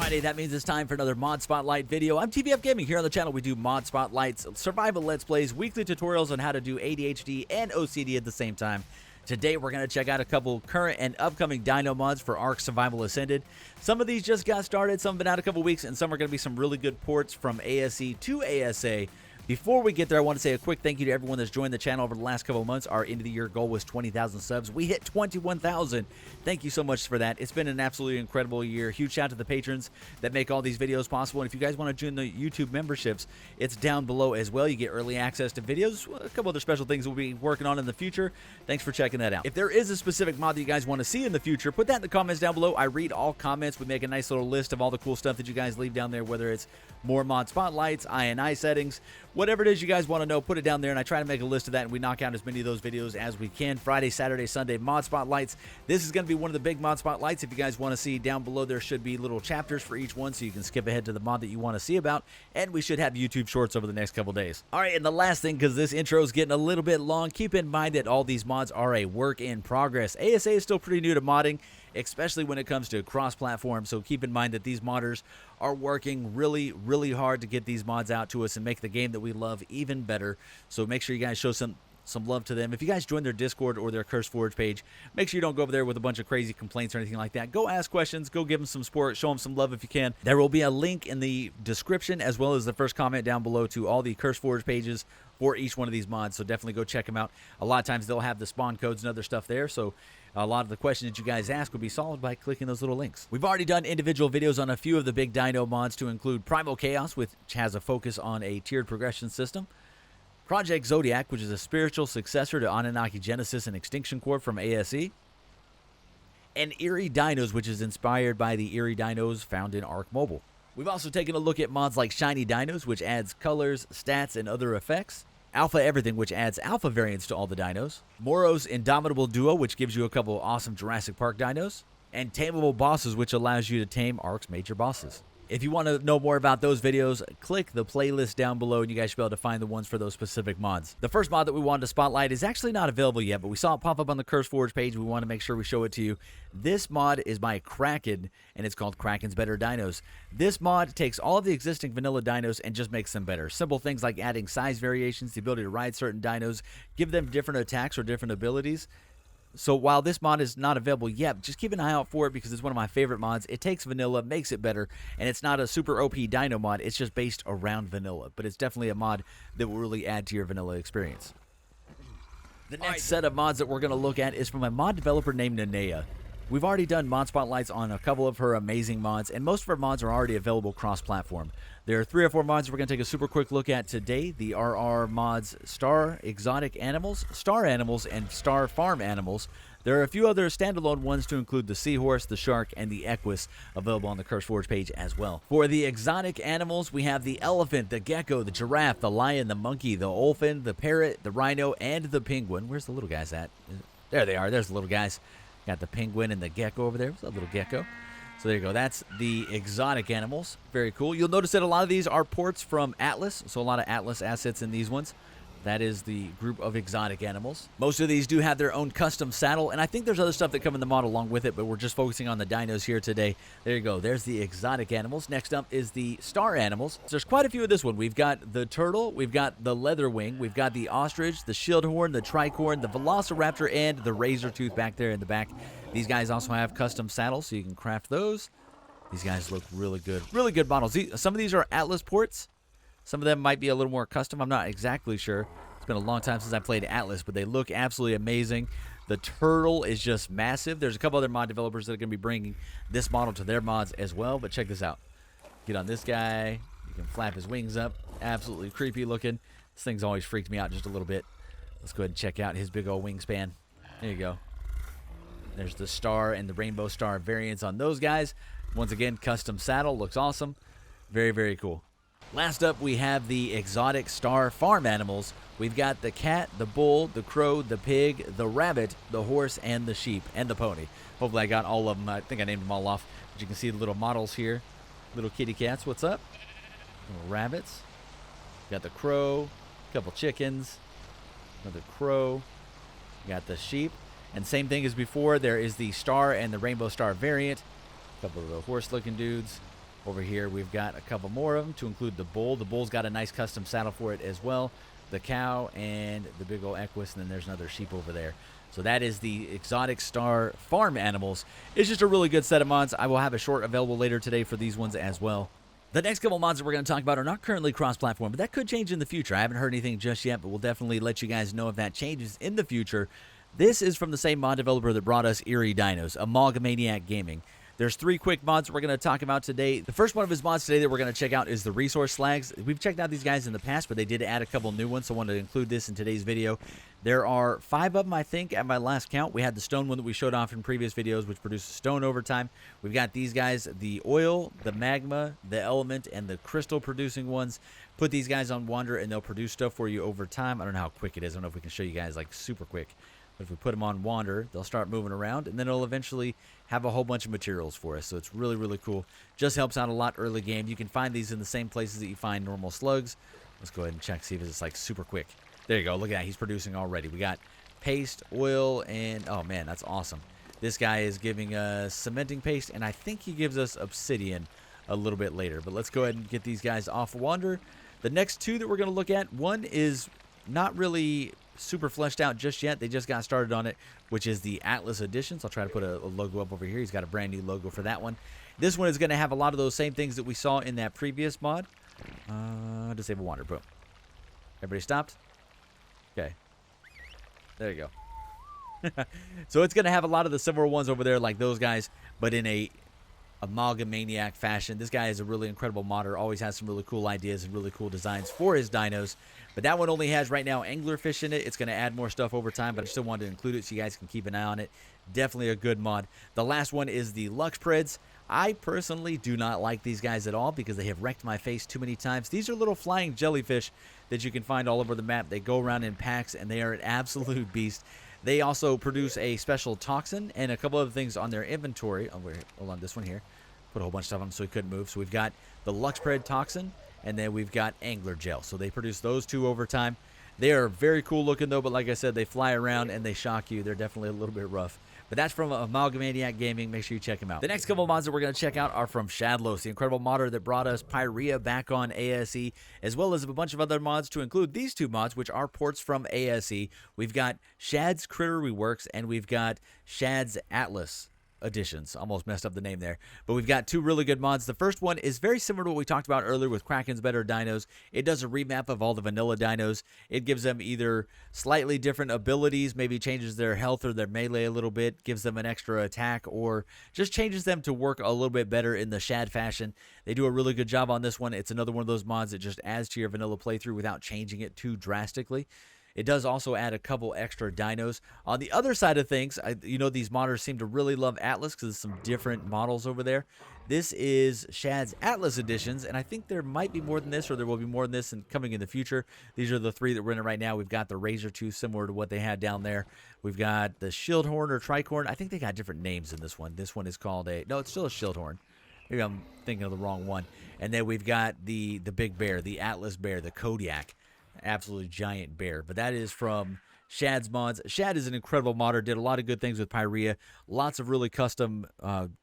Friday, that means it's time for another Mod Spotlight video. I'm TBF Gaming. Here on the channel, we do Mod Spotlights, survival Let's Plays, weekly tutorials on how to do ADHD and OCD at the same time. Today, we're going to check out a couple current and upcoming Dino mods for Ark Survival Ascended. Some of these just got started, some have been out a couple weeks, and some are going to be some really good ports from ASE to ASA. Before we get there, I want to say a quick thank you to everyone that's joined the channel over the last couple of months. Our end of the year goal was 20,000 subs. We hit 21,000. Thank you so much for that. It's been an absolutely incredible year. Huge shout out to the patrons that make all these videos possible. And if you guys want to join the YouTube memberships, it's down below as well. You get early access to videos, a couple other special things we'll be working on in the future. Thanks for checking that out. If there is a specific mod that you guys want to see in the future, put that in the comments down below. I read all comments. We make a nice little list of all the cool stuff that you guys leave down there, whether it's more mod spotlights, INI settings, whatever it is you guys want to know, put it down there, and I try to make a list of that, and we knock out as many of those videos as we can. Friday, Saturday, Sunday mod spotlights. This is going to be one of the big mod spotlights. If you guys want to see down below, there should be little chapters for each one, so you can skip ahead to the mod that you want to see about, and we should have YouTube shorts over the next couple days. All right, and the last thing, because this intro is getting a little bit long, keep in mind that all these mods are a work in progress. ASA is still pretty new to modding, especially when it comes to cross-platform, so keep in mind that these modders are working really hard to get these mods out to us and make the game that we love even better. So make sure you guys show some love to them. If you guys join their Discord or their CurseForge page, make sure you don't go over there with a bunch of crazy complaints or anything like that. Go ask questions, go give them some support, show them some love if you can. There will be a link in the description as well as the first comment down below to all the CurseForge pages for each one of these mods, so definitely go check them out. A lot of times they'll have the spawn codes and other stuff there, so a lot of the questions that you guys ask will be solved by clicking those little links. We've already done individual videos on a few of the big Dino mods, to include Primal Chaos, which has a focus on a tiered progression system, Project Zodiac, which is a spiritual successor to Annunaki Genesis and Extinction Corp from ASE, and Eerie Dinos, which is inspired by the Eerie Dinos found in Ark Mobile. We've also taken a look at mods like Shiny Dinos, which adds colors, stats, and other effects, Alpha Everything, which adds alpha variants to all the dinos, Moro's Indomitable Duo, which gives you a couple awesome Jurassic Park dinos, and Tameable Bosses, which allows you to tame Ark's major bosses. If you want to know more about those videos, click the playlist down below and you guys should be able to find the ones for those specific mods. The first mod that we wanted to spotlight is actually not available yet, but we saw it pop up on the CurseForge page. We want to make sure we show it to you. This mod is by Kraken, and it's called Kraken's Better Dinos. This mod takes all of the existing vanilla dinos and just makes them better. Simple things like adding size variations, the ability to ride certain dinos, give them different attacks or different abilities. So while this mod is not available yet, just keep an eye out for it because it's one of my favorite mods. It takes vanilla, makes it better, and it's not a super OP dino mod. It's just based around vanilla, but it's definitely a mod that will really add to your vanilla experience. The next set of mods that we're going to look at is from a mod developer named Nanea. We've already done mod spotlights on a couple of her amazing mods, and most of her mods are already available cross-platform. There are 3 or 4 mods we're going to take a super quick look at today. The RR mods Star Exotic Animals, Star Animals, and Star Farm Animals. There are a few other standalone ones to include the Seahorse, the Shark, and the Equus available on the CurseForge page as well. For the exotic animals, we have the elephant, the gecko, the giraffe, the lion, the monkey, the olphin, the parrot, the rhino, and the penguin. Where's the little guys at? There they are. There's the little guys. Got the penguin and the gecko over there. What's that little gecko? So there you go. That's the exotic animals. Very cool. You'll notice that a lot of these are ports from Atlas, so a lot of Atlas assets in these ones. That is the group of exotic animals. Most of these do have their own custom saddle, and I think there's other stuff that come in the mod along with it, but we're just focusing on the dinos here today. There you go. There's the exotic animals. Next up is the star animals. There's quite a few of this one. We've got the turtle, we've got the leatherwing, we've got the ostrich, the shieldhorn, the tricorn, the velociraptor, and the razor tooth back there in the back. These guys also have custom saddles, so you can craft those. These guys look really good. Really good models. Some of these are Atlas ports. Some of them might be a little more custom. I'm not exactly sure. It's been a long time since I played Atlas, but they look absolutely amazing. The turtle is just massive. There's a couple other mod developers that are going to be bringing this model to their mods as well, but check this out. Get on this guy. You can flap his wings up. Absolutely creepy looking. This thing's always freaked me out just a little bit. Let's go ahead and check out his big old wingspan. There you go. There's the star and the rainbow star variants on those guys. Once again, custom saddle. Looks awesome. Very cool. Last up, we have the exotic star farm animals. We've got the cat, the bull, the crow, the pig, the rabbit, the horse, and the sheep, and the pony. Hopefully I got all of them. I think I named them all off. But you can see the little models here. Little kitty cats. What's up? Little rabbits. Got the crow. A couple chickens. Another crow. Got the sheep. And same thing as before, there is the star and the rainbow star variant. A couple of the horse-looking dudes. Over here, we've got a couple more of them to include the bull. The bull's got a nice custom saddle for it as well. The cow and the big old equus, and then there's another sheep over there. So that is the Exotic Star Farm Animals. It's just a really good set of mods. I will have a short available later today for these ones as well. The next couple mods that we're going to talk about are not currently cross-platform, but that could change in the future. I haven't heard anything just yet, but we'll definitely let you guys know if that changes in the future. This is from the same mod developer that brought us Eerie Dinos, Amalgamaniac Gaming. There's 3 quick mods we're going to talk about today. The first one of his mods today that we're going to check out is the Resource Slags. We've checked out these guys in the past, but they did add a couple new ones, so I wanted to include this in today's video. There are 5 of them, I think, at my last count. We had the stone one that we showed off in previous videos, which produces stone over time. We've got these guys, the oil, the magma, the element, and the crystal producing ones. Put these guys on Wander, and they'll produce stuff for you over time. I don't know how quick it is. I don't know if we can show you guys, like, super quick. But if we put them on Wander, they'll start moving around, and then it'll eventually have a whole bunch of materials for us. So it's really, really cool. Just helps out a lot early game. You can find these in the same places that you find normal slugs. Let's go ahead and check, see if it's like super quick. There you go. Look at that. He's producing already. We got paste, oil, and oh man, that's awesome. This guy is giving us cementing paste, and I think he gives us obsidian a little bit later. But let's go ahead and get these guys off Wander. The next 2 that we're going to look at, one is not really super fleshed out just yet. They just got started on it, which is the Atlas Editions. I'll try to put a logo up over here. He's got a brand new logo for that one. This one is going to have a lot of those same things that we saw in that previous mod. Disable Wander. Boom. Everybody stopped? Okay. There you go. So it's going to have a lot of the similar ones over there like those guys, but in a Amalgamaniac fashion. This guy is a really incredible modder, always has some really cool ideas and really cool designs for his dinos. But that one only has right now anglerfish in it. It's going to add more stuff over time, but I still wanted to include it so you guys can keep an eye on it. Definitely a good mod. The last one is the Luxpreds. I personally do not like these guys at all because they have wrecked my face too many times. These are little flying jellyfish that you can find all over the map. They go around in packs, and they are an absolute beast. They also produce a special toxin and a couple other things on their inventory. Oh, hold on, this one here. Put a whole bunch of stuff on him so he couldn't move. So we've got the Luxpred toxin, and then we've got angler gel. So they produce those 2 over time. They are very cool looking, though, but like I said, they fly around and they shock you. They're definitely a little bit rough. But that's from Amalgamaniac Gaming. Make sure you check him out. The next couple of mods that we're going to check out are from Shadlos, the incredible modder that brought us Pyrea back on ASE, as well as a bunch of other mods to include these 2 mods, which are ports from ASE. We've got Shad's Critter Reworks, and we've got Shad's Atlas Editions. Almost messed up the name there. But we've got 2 really good mods. The first one is very similar to what we talked about earlier with Kraken's Better Dinos. It does a remap of all the vanilla dinos. It gives them either slightly different abilities, maybe changes their health or their melee a little bit, gives them an extra attack, or just changes them to work a little bit better in the Shad fashion. They do a really good job on this one. It's another one of those mods that just adds to your vanilla playthrough without changing it too drastically. It does also add a couple extra dinos. On the other side of things, you know, these modders seem to really love Atlas because there's some different models over there. This is Shad's Atlas Editions, and I think there might be more than this, or there will be more than this coming in the future. These are the 3 that we're in right now. We've got the Razor Tooth, similar to what they had down there. We've got the Shieldhorn or Tricorn. I think they got different names in this one. This one is called no, it's still a Shieldhorn. Maybe I'm thinking of the wrong one. And then we've got the big bear, the Atlas bear, the Kodiak. Absolutely giant bear. But that is from Shad's mods. Shad is an incredible modder, did a lot of good things with Pyrea. Lots of really custom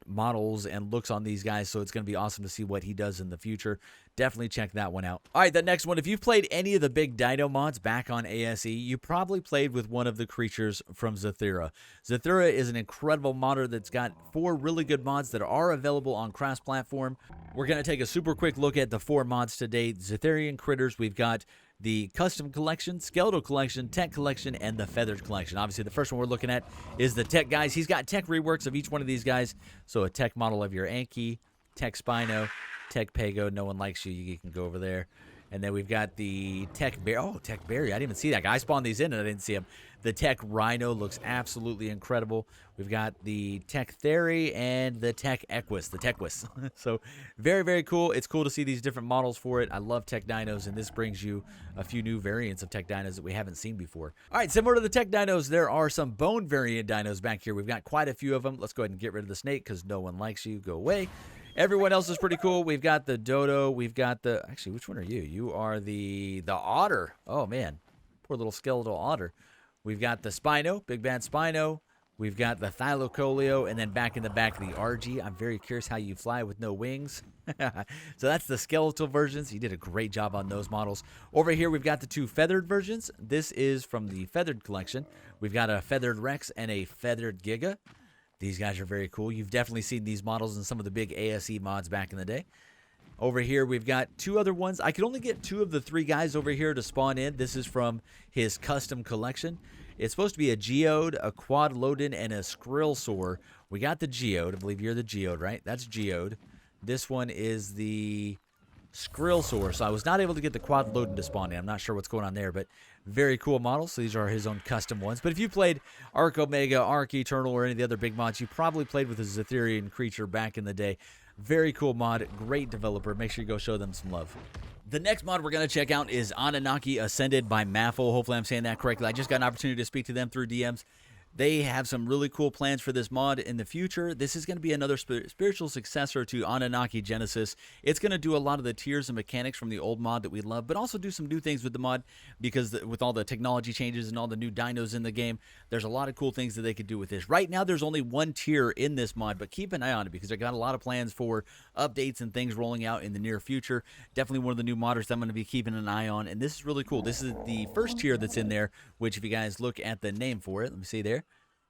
models and looks on these guys, so it's going to be awesome to see what he does in the future. Definitely check that one out. All right, the next one, if you've played any of the big dino mods back on ASE, you probably played with one of the creatures from Zathura. Zathura is an incredible modder that's got 4 really good mods that are available on cross-platform. We're going to take a super quick look at the 4 mods today. Zathurian critters, we've got the Custom Collection, Skeletal Collection, Tech Collection, and the Feathered Collection. Obviously, the first one we're looking at is the Tech guys. He's got Tech reworks of each one of these guys. So a Tech model of your Anki, Tech Spino, Tech Pago. No one likes you. You can go over there. And then we've got the Tech Bear. Oh, Tech Berry. I didn't even see that guy. I spawned these in and I didn't see him. The Tech Rhino looks absolutely incredible. We've got the Tech Theory and the Tech Equus, the Techquus. So very, very cool. It's cool to see these different models for it. I love Tech Dinos, and this brings you a few new variants of Tech Dinos that we haven't seen before. All right, similar to the Tech Dinos, there are some bone variant dinos back here. We've got quite a few of them. Let's go ahead and get rid of the snake because no one likes you. Go away. Everyone else is pretty cool. We've got the dodo. We've got the... Actually, which one are you? You are the otter. Oh, man. Poor little skeletal otter. We've got the Spino, Big Bad Spino. We've got the Thylacoleo, and then back in the back, the RG. I'm very curious how you fly with no wings. So that's the skeletal versions. He did a great job on those models. Over here, we've got the 2 feathered versions. This is from the feathered collection. We've got a feathered Rex and a feathered Giga. These guys are very cool. You've definitely seen these models in some of the big ASE mods back in the day. Over here, we've got 2 other ones. I could only get 2 of the 3 guys over here to spawn in. This is from his custom collection. It's supposed to be a Geode, a Quad Loden, and a Skrillsaur. We got the Geode. I believe you're the Geode, right? That's Geode. This one is the Skrillsaur. So I was not able to get the Quad Loden to spawn in. I'm not sure what's going on there, but very cool models. So these are his own custom ones. But if you played Ark Omega, Ark Eternal, or any of the other big mods, you probably played with a Zetherian creature back in the day. Very cool mod. Great developer. Make sure you go show them some love. The next mod we're going to check out is Annunaki Ascended by Maffle. Hopefully I'm saying that correctly. I just got an opportunity to speak to them through DMs. They have some really cool plans for this mod in the future. This is going to be another spiritual successor to Annunaki Genesis. It's going to do a lot of the tiers and mechanics from the old mod that we love, but also do some new things with the mod because with all the technology changes and all the new dinos in the game, there's a lot of cool things that they could do with this. Right now, there's only 1 tier in this mod, but keep an eye on it because I got a lot of plans for updates and things rolling out in the near future. Definitely one of the new modders that I'm going to be keeping an eye on, and this is really cool. This is the first tier that's in there, which if you guys look at the name for it, let me see there.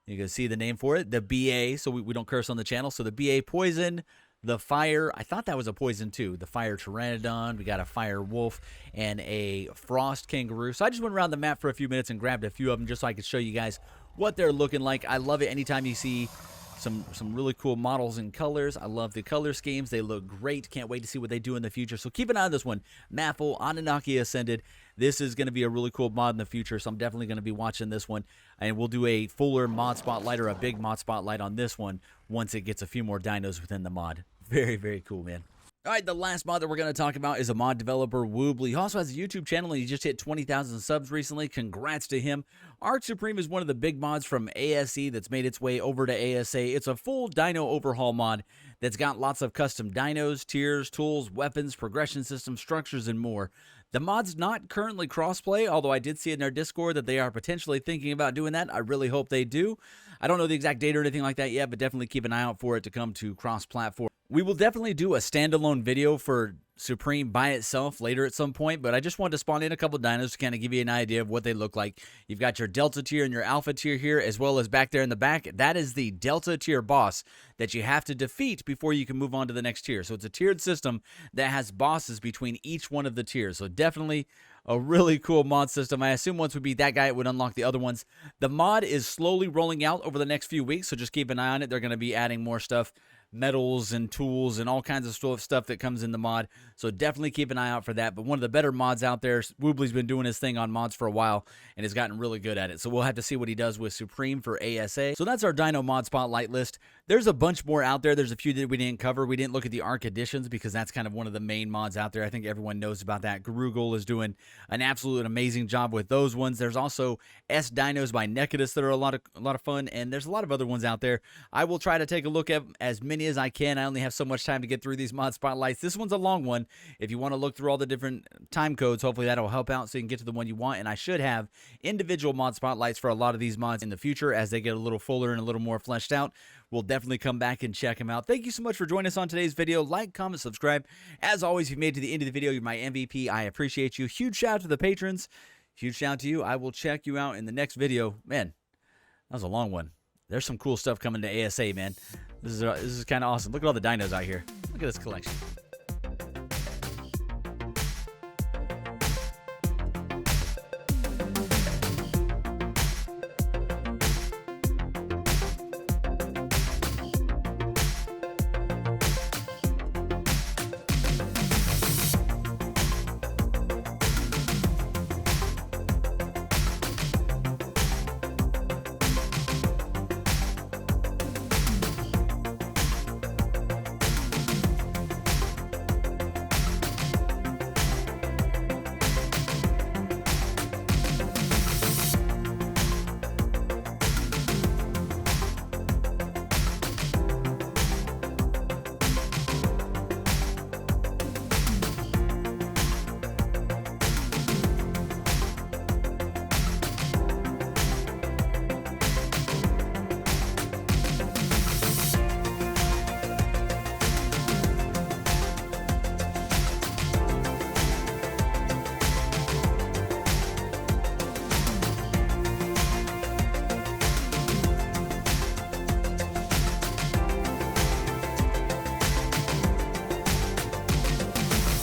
You can see the name for it, the BA, so we don't curse on the channel. So the BA Poison, the Fire, I thought that was a Poison too. The Fire Pteranodon, we got a Fire Wolf, and a Frost Kangaroo. So I just went around the map for a few minutes and grabbed a few of them just so I could show you guys what they're looking like. I love it anytime you see some really cool models and colors. I love the color schemes. They look great. Can't wait to see what they do in the future. So keep an eye on this one. Maffle, Annunaki Ascended. This is going to be a really cool mod in the future, so I'm definitely going to be watching this one. And we'll do a fuller mod spotlight or a big mod spotlight on this one once it gets a few more dinos within the mod. Very, very cool, man. All right, the last mod that we're going to talk about is a mod developer, Woobly. He also has a YouTube channel, and he just hit 20,000 subs recently. Congrats to him. Ark Supreme is one of the big mods from ASE that's made its way over to ASA. It's a full dino overhaul mod that's got lots of custom dinos, tiers, tools, weapons, progression systems, structures, and more. The mod's not currently crossplay, although I did see in their Discord that they are potentially thinking about doing that. I really hope they do. I don't know the exact date or anything like that yet, but definitely keep an eye out for it to come to cross-platform. We will definitely do a standalone video for Supreme by itself later at some point, but I just wanted to spawn in a couple dinos to kind of give you an idea of what they look like. You've got your Delta tier and your Alpha tier here, as well as back there in the back. That is the Delta tier boss that you have to defeat before you can move on to the next tier. So it's a tiered system that has bosses between each one of the tiers. So definitely a really cool mod system. I assume once we beat that guy, it would unlock the other ones. The mod is slowly rolling out over the next few weeks, so just keep an eye on it. They're going to be adding more stuff, metals and tools and all kinds of stuff that comes in the mod, so definitely keep an eye out for that. But one of the better mods out there, Woobly's been doing his thing on mods for a while and has gotten really good at it, so we'll have to see what he does with Supreme for ASA. So that's our Dino mod spotlight list. There's a bunch more out there. There's a few that we didn't cover. We didn't look at the Ark Editions because that's kind of one of the main mods out there. I think everyone knows about that. Garugul is doing an absolute amazing job with those ones. There's also S Dinos by Necodus that are a lot of fun, and there's a lot of other ones out there. I will try to take a look at as many as I can. I only have so much time to get through these mod spotlights. This one's a long one. If you want to look through all the different time codes, hopefully that'll help out so you can get to the one you want. And I should have individual mod spotlights for a lot of these mods in the future as they get a little fuller and a little more fleshed out. We'll definitely come back and check them out. Thank you so much for joining us on today's video. Like, comment, subscribe. As always, if you made it to the end of the video, you're my MVP. I appreciate you. Huge shout out to the patrons. Huge shout out to you. I will check you out in the next video. Man, that was a long one. There's some cool stuff coming to ASA, man. This is kind of awesome. Look at all the dinos out here. Look at this collection.